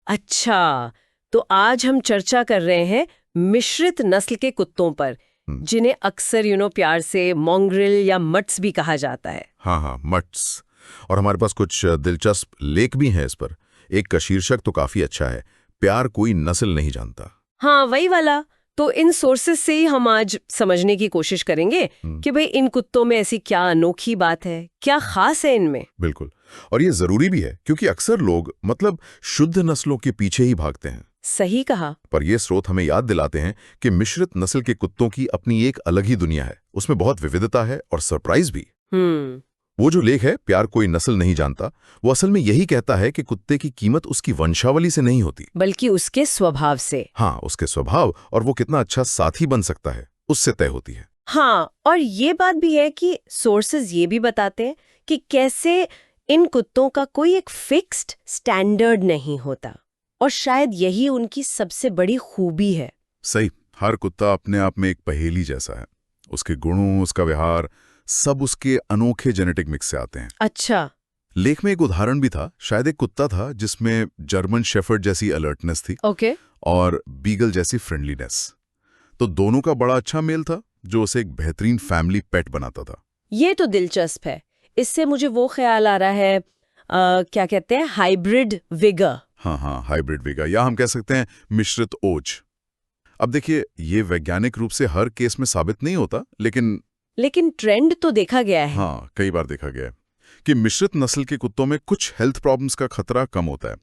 अच्छा, तो आज हम चर्चा कर रहे हैं मिश्रित नस्ल के कुत्तों पर, जिन्हें अक्सर प्यार से मॉन्ग्रिल या मट्स भी कहा जाता है। हाँ हाँ, मट्स। और हमारे पास कुछ दिलचस्प लेख भी हैं इस पर। एक का शीर्षक तो काफी अच्छा है, प्यार कोई नस्ल नहीं जानता। हाँ, वही वाला। तो इन सोर्सेस से ही हम आज समझने की कोशिश करेंगे कि भाई इन कुत्तों में ऐसी क्या अनोखी बात है, क्या खास है इनमें। बिल्कुल, और ये जरूरी भी है क्योंकि अक्सर लोग शुद्ध नस्लों के पीछे ही भागते हैं। सही कहा। पर ये स्रोत हमें याद दिलाते हैं कि मिश्रित नस्ल के कुत्तों की अपनी एक अलग ही दुनिया है, उसमें बहुत विविधता है और सरप्राइज भी। वो जो लेख है प्यार कोई नस्ल नहीं जानता, वो असल में यही कहता है कि कुत्ते की कीमत उसकी वंशावली से नहीं होती, बल्कि उसके स्वभाव से। हाँ, उसके स्वभाव और वो कितना अच्छा साथी बन सकता है उससे तय होती है। हाँ, और ये बात भी है कि सोर्सेज ये भी बताते हैं कि कैसे इन कुत्तों का कोई एक फिक्स्ड स्टैंडर्ड नहीं होता, और शायद यही उनकी सबसे बड़ी खूबी है। सही, हर कुत्ता अपने आप में एक पहेली जैसा है। उसके गुणों, उसका व्यवहार, सब उसके अनोखे जेनेटिक मिक्स से आते हैं। अच्छा। लेख में एक उदाहरण भी था, शायद एक कुत्ता था जिसमें जर्मन शेफर्ड जैसी अलर्टनेस थी ओके। और बीगल जैसी फ्रेंडलीनेस। तो दोनों का बड़ा अच्छा मेल था जो उसे एक बेहतरीन फैमिली पेट बनाता था। ये तो दिलचस्प है। इससे मुझे वो ख्याल आ रहा है, क्या कहते हैं, हाइब्रिड विगर। हाँ, हाइब्रिड विगर, या हम कह सकते हैं मिश्रित ओज। अब देखिए, ये वैज्ञानिक रूप से हर केस में साबित नहीं होता, लेकिन ट्रेंड तो देखा गया है। हाँ, कई बार देखा गया है कि मिश्रित नस्ल के कुत्तों में कुछ हेल्थ प्रॉब्लम्स का खतरा कम होता है,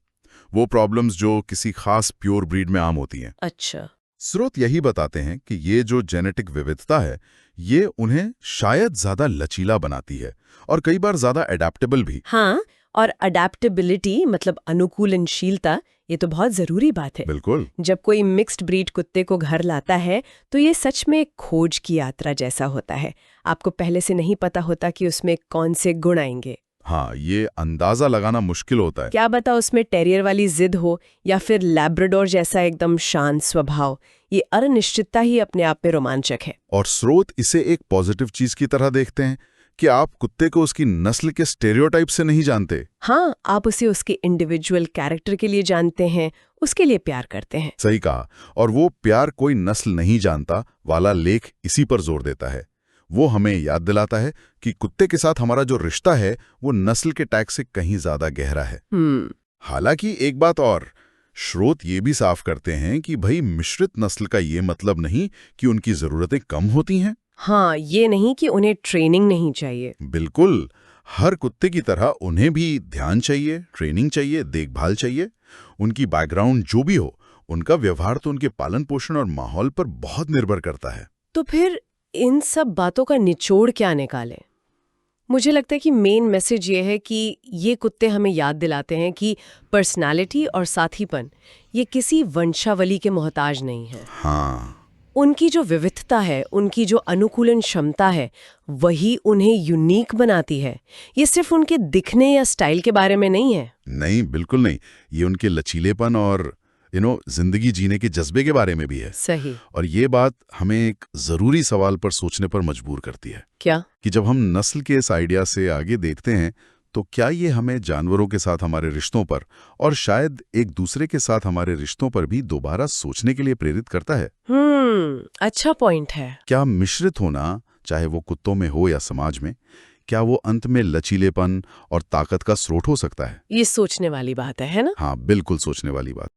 वो प्रॉब्लम्स जो किसी खास प्योर ब्रीड में आम होती हैं। अच्छा। स्रोत यही बताते हैं कि ये जो जेनेटिक विविधता है, ये उन्हें शायद ज्यादा लचीला बनाती है और कई बार ज्यादा एडेप्टेबल भी। हाँ, और अडेप्टेबिलिटी मतलब अनुकूलनशीलता, ये तो बहुत जरूरी बात है। बिल्कुल। जब कोई मिक्स्ड ब्रीड कुत्ते को घर लाता है तो ये सच में एक खोज की यात्रा जैसा होता है। आपको पहले से नहीं पता होता कि उसमें कौन से गुण आएंगे। हाँ, ये अंदाजा लगाना मुश्किल होता है। क्या बता उसमें टेरियर वाली जिद हो या फिर लैब्राडोर जैसा एकदम शांत स्वभाव। ये अनिश्चितता ही अपने आप में रोमांचक है। और स्रोत इसे एक पॉजिटिव चीज की तरह देखते हैं कि आप कुत्ते को उसकी नस्ल के स्टेरियोटाइप से नहीं जानते। हाँ, आप उसे उसके इंडिविजुअल कैरेक्टर के लिए जानते हैं, उसके लिए प्यार करते हैं। सही कहा। और वो प्यार कोई नस्ल नहीं जानता वाला लेख इसी पर जोर देता है। वो हमें याद दिलाता है कि कुत्ते के साथ हमारा जो रिश्ता है वो नस्ल के टैग से कहीं ज्यादा गहरा है। हालांकि एक बात और, स्रोत ये भी साफ करते हैं कि भाई मिश्रित नस्ल का ये मतलब नहीं कि उनकी जरूरतें कम होती हैं। हाँ, ये नहीं कि उन्हें ट्रेनिंग नहीं चाहिए। बिल्कुल, हर कुत्ते की तरह उन्हें भी ध्यान चाहिए, ट्रेनिंग चाहिए, देखभाल चाहिए। उनकी बैकग्राउंड जो भी हो, उनका व्यवहार तो उनके पालन पोषण और माहौल पर बहुत निर्भर करता है। तो फिर इन सब बातों का निचोड़ क्या निकालें? मुझे लगता है कि मेन मैसेज ये है कि ये कुत्ते हमें याद दिलाते हैं कि पर्सनालिटी और साथीपन ये किसी वंशावली के मोहताज नहीं है। हाँ, उनकी जो विविधता है, उनकी जो अनुकूलन क्षमता है, वही उन्हें यूनिक बनाती है। ये सिर्फ उनके दिखने या स्टाइल के बारे में नहीं है। नहीं, बिल्कुल नहीं। ये उनके लचीलेपन और जिंदगी जीने के जज्बे के बारे में भी है। सही। और ये बात हमें एक जरूरी सवाल पर सोचने पर मजबूर करती है। क्या? कि जब हम नस्ल के इस आइडिया से आगे देखते हैं तो क्या ये हमें जानवरों के साथ हमारे रिश्तों पर और शायद एक दूसरे के साथ हमारे रिश्तों पर भी दोबारा सोचने के लिए प्रेरित करता है? अच्छा पॉइंट है। क्या मिश्रित होना, चाहे वो कुत्तों में हो या समाज में, क्या वो अंत में लचीलेपन और ताकत का स्रोत हो सकता है? ये सोचने वाली बात है ना? हाँ, बिल्कुल सोचने वाली बात।